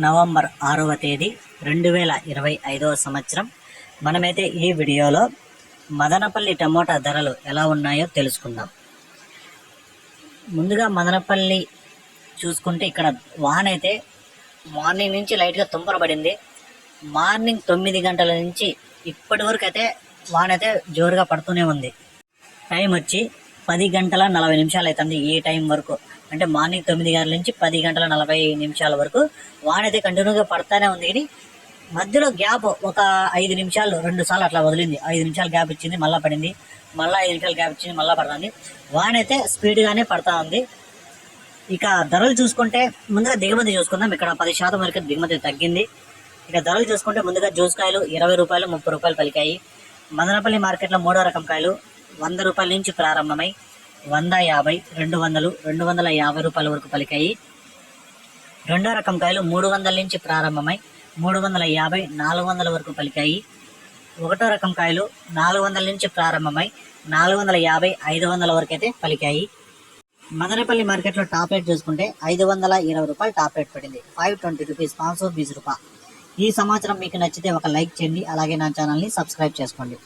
November 6వ తేదీ 2025వ సంవత్సరం. మనమైతే ఈ వీడియోలో మదనపల్లి టమోటా ధరలు ఎలా ఉన్నాయో తెలుసుకుందాం. ముందుగా మదనపల్లి చూసుకుంటే ఇక్కడ వాన అయితే మార్నింగ్ నుంచి లైట్గా తుంపరబడింది. మార్నింగ్ 9 గంటల నుంచి ఇప్పటి వరకు అయితే వాన అయితే జోరుగా పడుతూనే ఉంది. టైం వచ్చి 10 గంటల 40 నిమిషాలు అవుతుంది. ఈ టైం వరకు అంటే మార్నింగ్ 9 గంటల నుంచి 10 గంటల 40 నిమిషాల వరకు వాన అయితే కంటిన్యూగా పడతానే ఉంది. కానీ మధ్యలో గ్యాప్ ఒక 5 నిమిషాలు 2 సార్లు అట్లా వదిలింది. 5 నిమిషాలు గ్యాప్ ఇచ్చింది, మళ్ళీ పడింది, మళ్ళీ 5 నిమిషాలు గ్యాప్ ఇచ్చింది, మళ్ళీ పడుతుంది. వాన అయితే స్పీడ్గానే పడతా ఉంది. ఇక ధరలు చూసుకుంటే ముందుగా దిగుమతి చూసుకుందాం. ఇక్కడ 10% వరకు దిగుమతి తగ్గింది. ఇక ధరలు చూసుకుంటే ముందుగా జ్యూస్కాయలు 20 రూపాయలు 30 రూపాయలు పలికాయి. మదనపల్లి మార్కెట్లో 3వ రకం కాయలు 100 రూపాయల నుంచి ప్రారంభమై 150, 200, 250 రూపాయల వరకు పలికాయి. 2వ రకం కాయలు 300 నుంచి ప్రారంభమై 350, 400 వరకు పలికాయి. 1వ రకం కాయలు 400 నుంచి ప్రారంభమై 450, 500 వరకు అయితే పలికాయి. మదనపల్లి మార్కెట్లో టాప్ రేట్ చూసుకుంటే 520 రూపాయలు టాప్ రేట్ పడింది. 520 రూపీస్, 520 రూపాయలు. ఈ సమాచారం మీకు నచ్చితే ఒక లైక్ చేయండి, అలాగే నా ఛానల్ని సబ్స్క్రైబ్ చేసుకోండి.